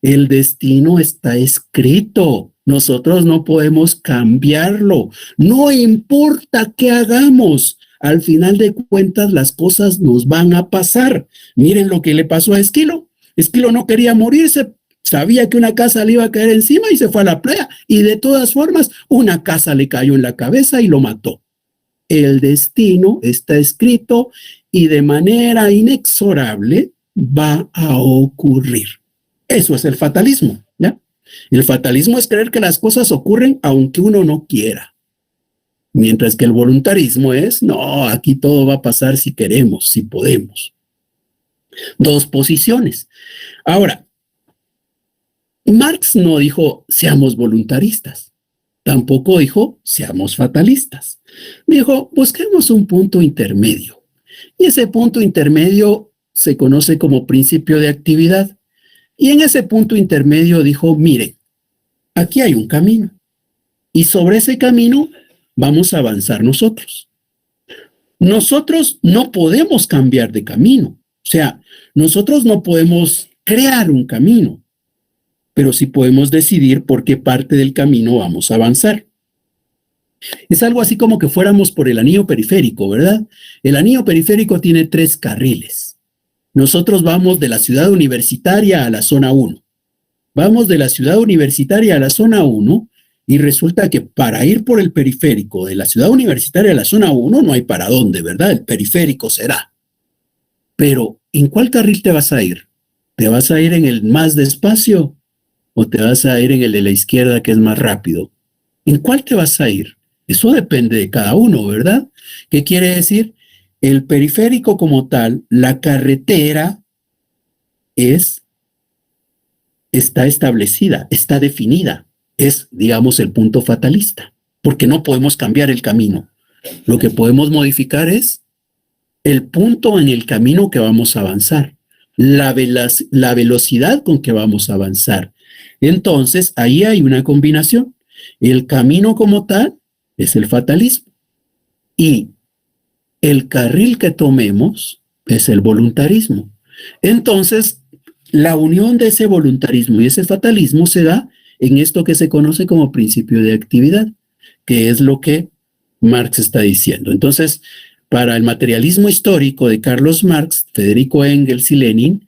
El destino está escrito. Nosotros no podemos cambiarlo. No importa qué hagamos. Al final de cuentas, las cosas nos van a pasar. Miren lo que le pasó a Esquilo. Esquilo no quería morirse. Sabía que una casa le iba a caer encima y se fue a la playa. Y de todas formas, una casa le cayó en la cabeza y lo mató. El destino está escrito y de manera inexorable va a ocurrir. Eso es el fatalismo, ¿ya? El fatalismo es creer que las cosas ocurren aunque uno no quiera. Mientras que el voluntarismo es, no, aquí todo va a pasar si queremos, si podemos. Dos posiciones. Ahora, Marx no dijo, seamos voluntaristas. Tampoco dijo, seamos fatalistas. Dijo, busquemos un punto intermedio. Y ese punto intermedio se conoce como principio de actividad. Y en ese punto intermedio dijo, miren, aquí hay un camino. Y sobre ese camino vamos a avanzar nosotros. Nosotros no podemos cambiar de camino. O sea, nosotros no podemos crear un camino, pero sí podemos decidir por qué parte del camino vamos a avanzar. Es algo así como que fuéramos por el anillo periférico, ¿verdad? El anillo periférico tiene 3 carriles. Nosotros vamos de la ciudad universitaria a la zona 1. Vamos de la ciudad universitaria a la zona 1 y resulta que para ir por el periférico de la ciudad universitaria a la zona 1 no hay para dónde, ¿verdad? El periférico será. Pero, ¿en cuál carril te vas a ir? ¿Te vas a ir en el más despacio o te vas a ir en el de la izquierda que es más rápido? ¿En cuál te vas a ir? Eso depende de cada uno, ¿verdad? ¿Qué quiere decir? El periférico como tal, la carretera está establecida, está definida. Es, digamos, el punto fatalista, porque no podemos cambiar el camino. Lo que podemos modificar es el punto en el camino que vamos a avanzar, la velocidad con que vamos a avanzar. Entonces, ahí hay una combinación. El camino como tal es el fatalismo y el carril que tomemos es el voluntarismo. Entonces, la unión de ese voluntarismo y ese fatalismo se da en esto que se conoce como principio de actividad, que es lo que Marx está diciendo. Entonces, para el materialismo histórico de Carlos Marx, Federico Engels y Lenin,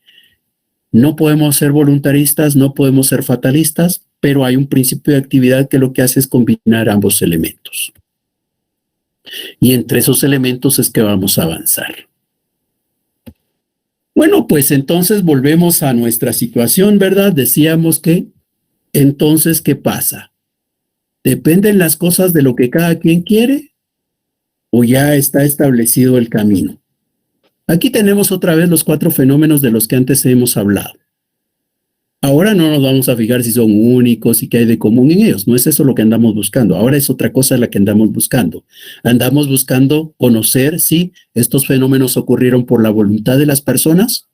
no podemos ser voluntaristas, no podemos ser fatalistas, pero hay un principio de actividad que lo que hace es combinar ambos elementos. Y entre esos elementos es que vamos a avanzar. Bueno, pues entonces volvemos a nuestra situación, ¿verdad? Decíamos que, entonces, ¿qué pasa? ¿Dependen las cosas de lo que cada quien quiere o ya está establecido el camino? Aquí tenemos otra vez los 4 fenómenos de los que antes hemos hablado. Ahora no nos vamos a fijar si son únicos y qué hay de común en ellos. No es eso lo que andamos buscando. Ahora es otra cosa la que andamos buscando. Andamos buscando conocer si estos fenómenos ocurrieron por la voluntad de las personas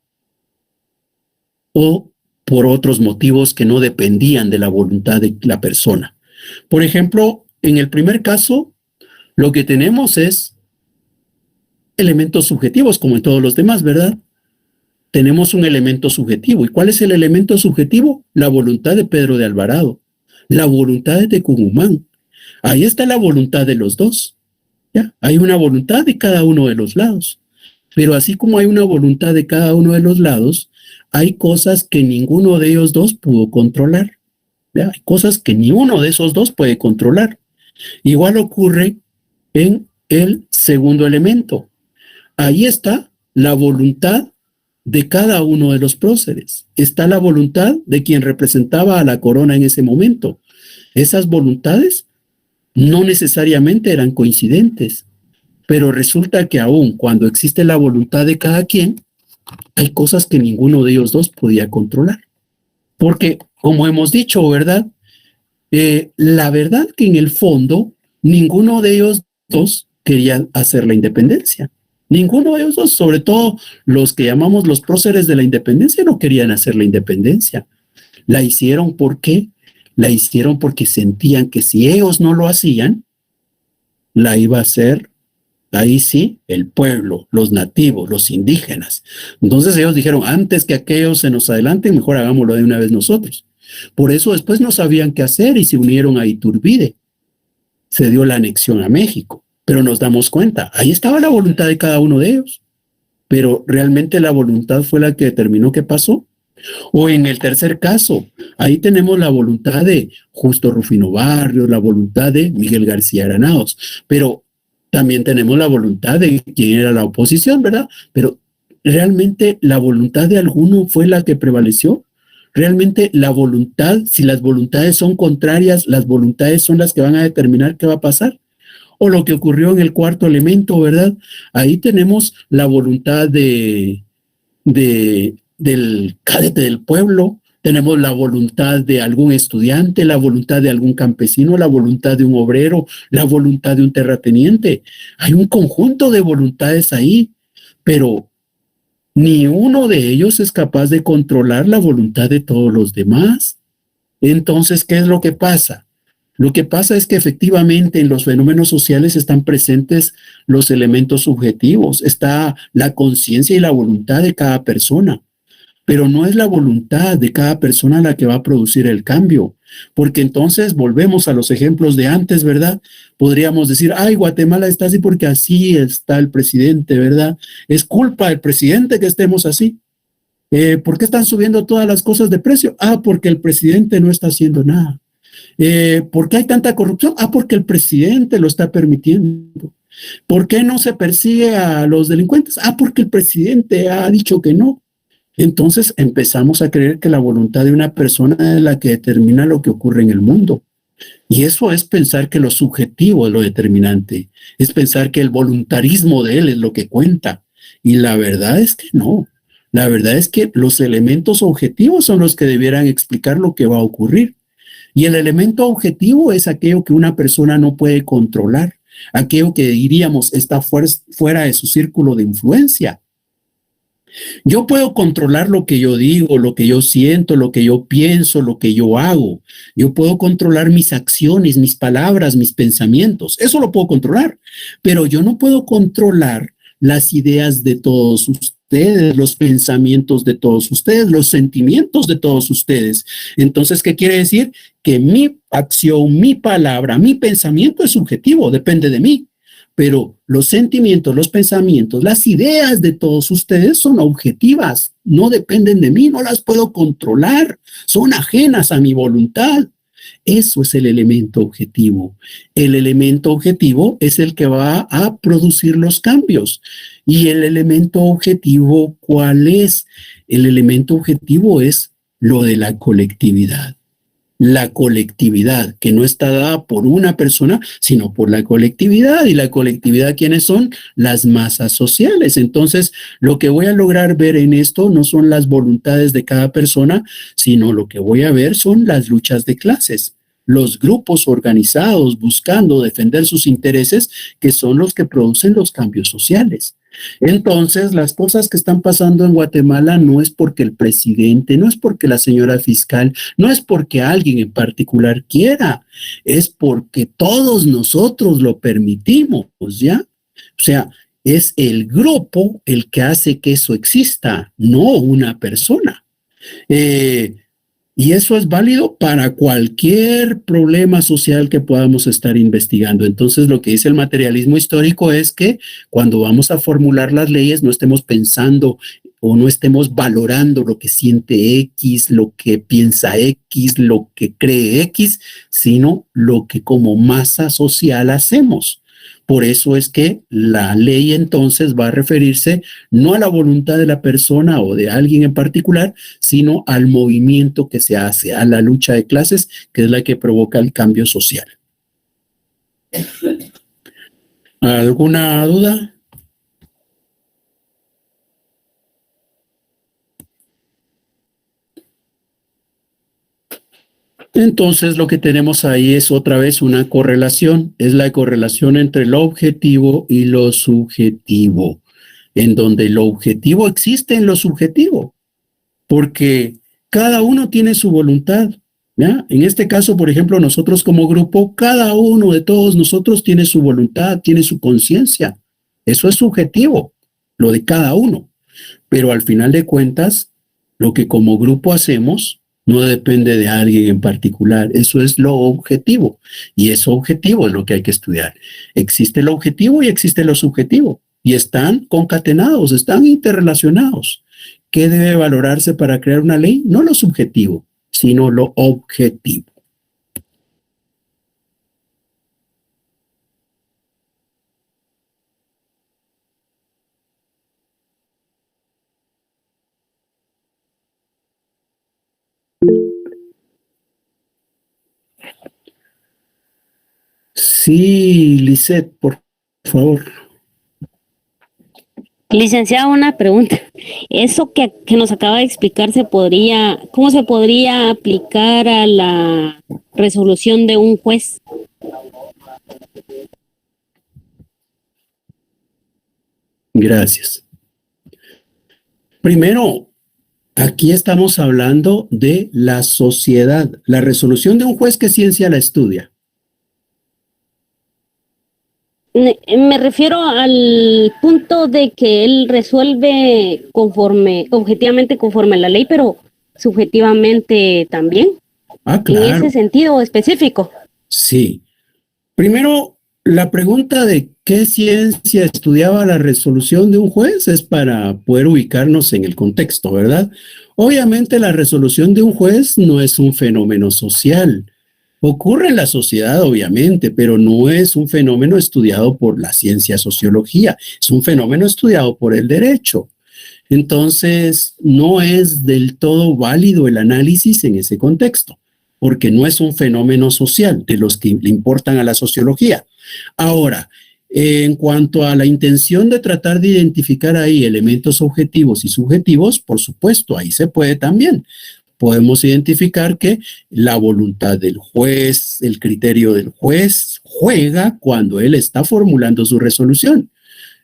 o por otros motivos que no dependían de la voluntad de la persona. Por ejemplo, en el primer caso, lo que tenemos es elementos subjetivos, como en todos los demás, ¿verdad? Tenemos un elemento subjetivo. ¿Y cuál es el elemento subjetivo? La voluntad de Pedro de Alvarado, la voluntad de Tecumumán. Ahí está la voluntad de los dos. ¿Ya? Hay una voluntad de cada uno de los lados. Pero así como hay una voluntad de cada uno de los lados, hay cosas que ninguno de ellos dos pudo controlar. ¿Ya? Hay cosas que ni uno de esos dos puede controlar. Igual ocurre en el segundo elemento. Ahí está la voluntad de cada uno de los próceres. Está la voluntad de quien representaba a la corona en ese momento. Esas voluntades no necesariamente eran coincidentes, pero resulta que aún cuando existe la voluntad de cada quien, hay cosas que ninguno de ellos dos podía controlar. Porque, como hemos dicho, ¿verdad? La verdad que en el fondo, ninguno de ellos dos quería hacer la independencia. Ninguno de ellos dos, sobre todo los que llamamos los próceres de la independencia, no querían hacer la independencia. La hicieron ¿por qué? La hicieron porque sentían que si ellos no lo hacían, la iba a hacer, ahí sí, el pueblo, los nativos, los indígenas. Entonces ellos dijeron, antes que aquellos se nos adelanten, mejor hagámoslo de una vez nosotros. Por eso después no sabían qué hacer y se unieron a Iturbide. Se dio la anexión a México. Pero nos damos cuenta, ahí estaba la voluntad de cada uno de ellos. Pero realmente la voluntad fue la que determinó qué pasó. O en el tercer caso, ahí tenemos la voluntad de Justo Rufino Barrios, la voluntad de Miguel García Granados. Pero también tenemos la voluntad de quien era la oposición, ¿verdad? Pero realmente la voluntad de alguno fue la que prevaleció. Realmente la voluntad, si las voluntades son contrarias, las voluntades son las que van a determinar qué va a pasar. O lo que ocurrió en el cuarto elemento, ¿verdad? Ahí tenemos la voluntad del cadete del pueblo, tenemos la voluntad de algún estudiante, la voluntad de algún campesino, la voluntad de un obrero, la voluntad de un terrateniente. Hay un conjunto de voluntades ahí, pero ni uno de ellos es capaz de controlar la voluntad de todos los demás. Entonces, ¿qué es lo que pasa? Lo que pasa es que efectivamente en los fenómenos sociales están presentes los elementos subjetivos, está la conciencia y la voluntad de cada persona, pero no es la voluntad de cada persona la que va a producir el cambio, porque entonces volvemos a los ejemplos de antes, ¿verdad? Podríamos decir, ay, Guatemala está así porque así está el presidente, ¿verdad? Es culpa del presidente que estemos así. ¿Por qué están subiendo todas las cosas de precio? Ah, porque el presidente no está haciendo nada. ¿Por qué hay tanta corrupción? Ah, porque el presidente lo está permitiendo. ¿Por qué no se persigue a los delincuentes? Ah, porque el presidente ha dicho que no. Entonces empezamos a creer que la voluntad de una persona es la que determina lo que ocurre en el mundo. Y eso es pensar que lo subjetivo es lo determinante. Es pensar que el voluntarismo de él es lo que cuenta. Y la verdad es que no. La verdad es que los elementos objetivos son los que debieran explicar lo que va a ocurrir. Y el elemento objetivo es aquello que una persona no puede controlar, aquello que diríamos está fuera de su círculo de influencia. Yo puedo controlar lo que yo digo, lo que yo siento, lo que yo pienso, lo que yo hago. Yo puedo controlar mis acciones, mis palabras, mis pensamientos. Eso lo puedo controlar, pero yo no puedo controlar las ideas de todos ustedes, los pensamientos de todos ustedes, los sentimientos de todos ustedes. Entonces, ¿qué quiere decir? Que mi acción, mi palabra, mi pensamiento es subjetivo, depende de mí. Pero los sentimientos, los pensamientos, las ideas de todos ustedes son objetivas, no dependen de mí, no las puedo controlar, son ajenas a mi voluntad. Eso es el elemento objetivo. El elemento objetivo es el que va a producir los cambios. ¿Y el elemento objetivo cuál es? El elemento objetivo es lo de la colectividad. la colectividad, que no está dada por una persona, sino por la colectividad. ¿Y la colectividad quiénes son? Las masas sociales. Entonces, lo que voy a lograr ver en esto no son las voluntades de cada persona, sino lo que voy a ver son las luchas de clases, los grupos organizados buscando defender sus intereses, que son los que producen los cambios sociales. Entonces, las cosas que están pasando en Guatemala no es porque el presidente, no es porque la señora fiscal, no es porque alguien en particular quiera, es porque todos nosotros lo permitimos, ¿ya? O sea, es el grupo el que hace que eso exista, no una persona. Y eso es válido para cualquier problema social que podamos estar investigando. Entonces, lo que dice el materialismo histórico es que cuando vamos a formular las leyes no estemos pensando o no estemos valorando lo que siente X, lo que piensa X, lo que cree X, sino lo que como masa social hacemos. Por eso es que la ley entonces va a referirse no a la voluntad de la persona o de alguien en particular, sino al movimiento que se hace, a la lucha de clases, que es la que provoca el cambio social. ¿Alguna duda? Entonces lo que tenemos ahí es otra vez una correlación, es la correlación entre lo objetivo y lo subjetivo, en donde lo objetivo existe en lo subjetivo, porque cada uno tiene su voluntad, ¿ya? En este caso, por ejemplo, nosotros como grupo, cada uno de todos nosotros tiene su voluntad, tiene su conciencia, eso es subjetivo, lo de cada uno, pero al final de cuentas, lo que como grupo hacemos no depende de alguien en particular, eso es lo objetivo, y eso objetivo es lo que hay que estudiar. Existe lo objetivo y existe lo subjetivo, y están concatenados, están interrelacionados. ¿Qué debe valorarse para crear una ley? No lo subjetivo, sino lo objetivo. Sí, Lisette, por favor. Licenciado, una pregunta. Eso que nos acaba de explicar, ¿cómo se podría aplicar a la resolución de un juez? Gracias. Primero, aquí estamos hablando de la sociedad. La resolución de un juez, ¿qué ciencia la estudia? Me refiero al punto de que él resuelve objetivamente conforme a la ley, pero subjetivamente también. Ah, claro. En ese sentido específico. Sí. Primero, la pregunta de qué ciencia estudiaba la resolución de un juez es para poder ubicarnos en el contexto, ¿verdad? Obviamente la resolución de un juez no es un fenómeno social. Ocurre en la sociedad, obviamente, pero no es un fenómeno estudiado por la ciencia sociología, es un fenómeno estudiado por el derecho. Entonces, no es del todo válido el análisis en ese contexto, porque no es un fenómeno social de los que le importan a la sociología. Ahora, en cuanto a la intención de tratar de identificar ahí elementos objetivos y subjetivos, por supuesto, ahí se puede también. Podemos identificar que la voluntad del juez, el criterio del juez juega cuando él está formulando su resolución.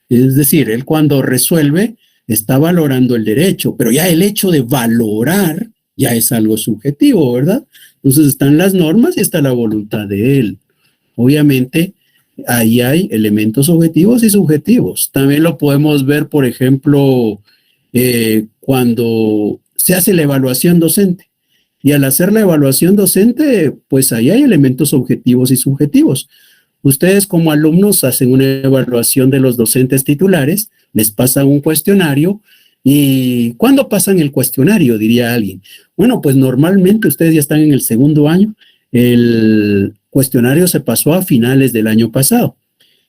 Es decir, él cuando resuelve está valorando el derecho, pero ya el hecho de valorar ya es algo subjetivo, ¿verdad? Entonces están las normas y está la voluntad de él. Obviamente, ahí hay elementos objetivos y subjetivos. También lo podemos ver, por ejemplo, cuando se hace la evaluación docente. Y al hacer la evaluación docente, pues ahí hay elementos objetivos y subjetivos. Ustedes como alumnos hacen una evaluación de los docentes titulares, les pasan un cuestionario. ¿Y cuándo pasan el cuestionario? Diría alguien. Bueno, pues normalmente ustedes ya están en el segundo año. El cuestionario se pasó a finales del año pasado.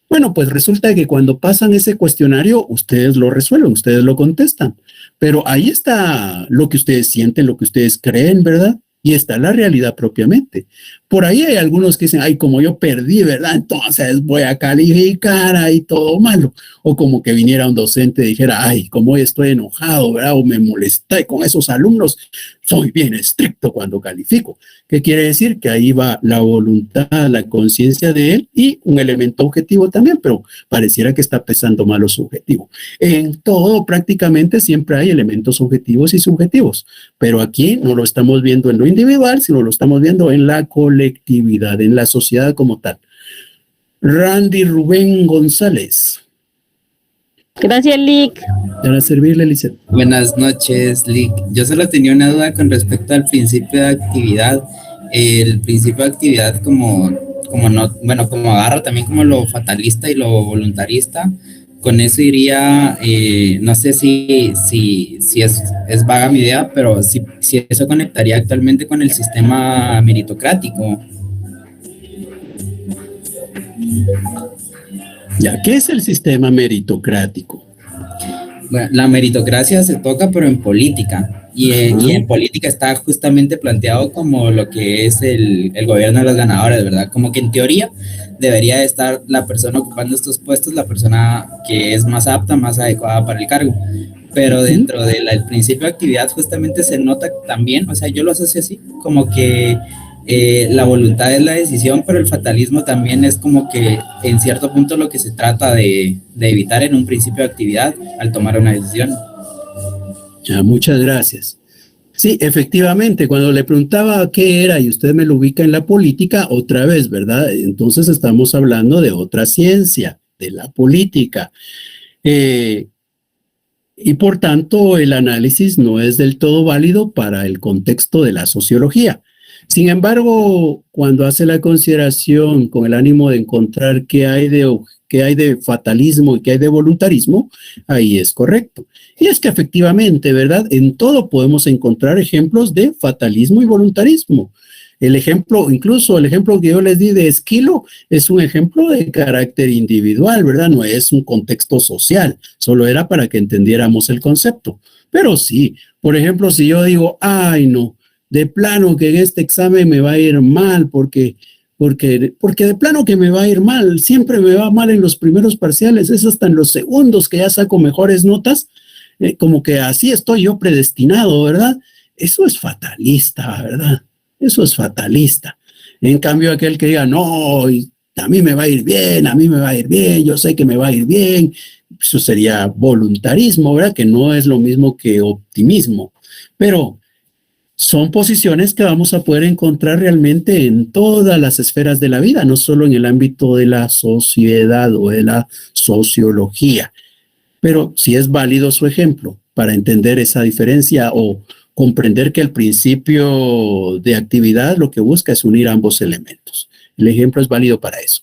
Bueno, pues resulta que cuando pasan ese cuestionario, ustedes lo resuelven, ustedes lo contestan. Pero ahí está lo que ustedes sienten, lo que ustedes creen, ¿verdad? y está la realidad propiamente. Por ahí hay algunos que dicen, ay, como yo perdí, ¿verdad? Entonces voy a calificar ahí todo malo. O como que viniera un docente y dijera, ay, como hoy estoy enojado, ¿verdad? O me molesté con esos alumnos, soy bien estricto cuando califico. ¿Qué quiere decir? Que ahí va la voluntad, la conciencia de él y un elemento objetivo también, pero pareciera que está pesando más lo subjetivo. En todo prácticamente siempre hay elementos objetivos y subjetivos, pero aquí no lo estamos viendo en lo individual, sino lo estamos viendo en la colectividad, en la sociedad como tal. Randy Rubén González. Gracias, Lick. Para servirle, Lizeth. Buenas noches, Lick. Yo solo tenía una duda con respecto al principio de actividad. El principio de actividad como no, bueno, como agarra también como lo fatalista y lo voluntarista. Con eso iría, no sé si es vaga mi idea, pero si eso conectaría actualmente con el sistema meritocrático. Ya, ¿qué es el sistema meritocrático? Bueno, la meritocracia se toca, pero en política. Y en política está justamente planteado como lo que es el gobierno de los ganadores, ¿verdad? Como que en teoría debería estar la persona ocupando estos puestos, la persona que es más apta, más adecuada para el cargo. Pero dentro del principio de actividad justamente se nota también, o sea, yo lo asocio así, como que la voluntad es la decisión, pero el fatalismo también es como que en cierto punto lo que se trata de evitar en un principio de actividad al tomar una decisión. Ya, muchas gracias. Sí, efectivamente, cuando le preguntaba qué era y usted me lo ubica en la política, otra vez, ¿verdad? Entonces estamos hablando de otra ciencia, de la política. Y por tanto, el análisis no es del todo válido para el contexto de la sociología. Sin embargo, cuando hace la consideración con el ánimo de encontrar qué hay de fatalismo y qué hay de voluntarismo, ahí es correcto. Y es que efectivamente, ¿verdad? En todo podemos encontrar ejemplos de fatalismo y voluntarismo. El ejemplo, incluso el ejemplo que yo les di de Esquilo, es un ejemplo de carácter individual, ¿verdad? No es un contexto social, solo era para que entendiéramos el concepto. Pero sí, por ejemplo, si yo digo, ay, no, de plano que en este examen me va a ir mal porque de plano que me va a ir mal, siempre me va mal en los primeros parciales, es hasta en los segundos que ya saco mejores notas, como que así estoy yo predestinado, ¿verdad? Eso es fatalista, ¿verdad? Eso es fatalista. En cambio, aquel que diga, no, a mí me va a ir bien, a mí me va a ir bien, yo sé que me va a ir bien, eso sería voluntarismo, ¿verdad? Que no es lo mismo que optimismo, pero son posiciones que vamos a poder encontrar realmente en todas las esferas de la vida, no solo en el ámbito de la sociedad o de la sociología. Pero sí es válido su ejemplo para entender esa diferencia o comprender que el principio de actividad lo que busca es unir ambos elementos. El ejemplo es válido para eso.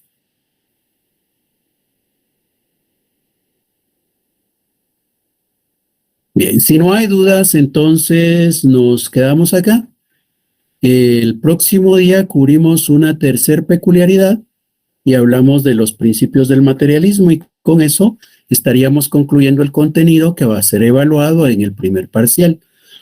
Bien, si no hay dudas, entonces nos quedamos acá. El próximo día cubrimos una tercera peculiaridad y hablamos de los principios del materialismo y con eso estaríamos concluyendo el contenido que va a ser evaluado en el primer parcial.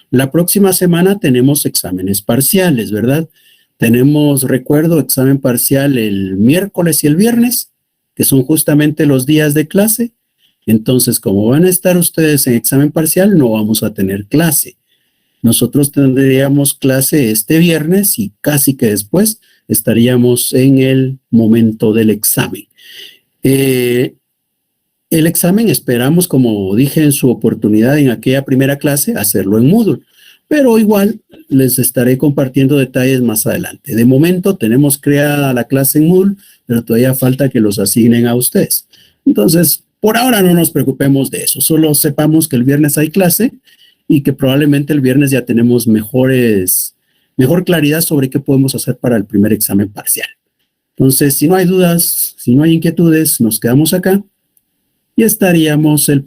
La próxima semana tenemos exámenes parciales, ¿verdad? Tenemos, recuerdo, examen parcial el miércoles y el viernes, que son justamente los días de clase. Entonces, como van a estar ustedes en examen parcial, no vamos a tener clase. Nosotros tendríamos clase este viernes y casi que después estaríamos en el momento del examen. El examen esperamos, como dije en su oportunidad en aquella primera clase, hacerlo en Moodle, pero igual les estaré compartiendo detalles más adelante. De momento tenemos creada la clase en Moodle, pero todavía falta que los asignen a ustedes. Entonces, por ahora no nos preocupemos de eso, solo sepamos que el viernes hay clase y que probablemente el viernes ya tenemos mejor claridad sobre qué podemos hacer para el primer examen parcial. Entonces, si no hay dudas, si no hay inquietudes, nos quedamos acá y estaríamos el próximo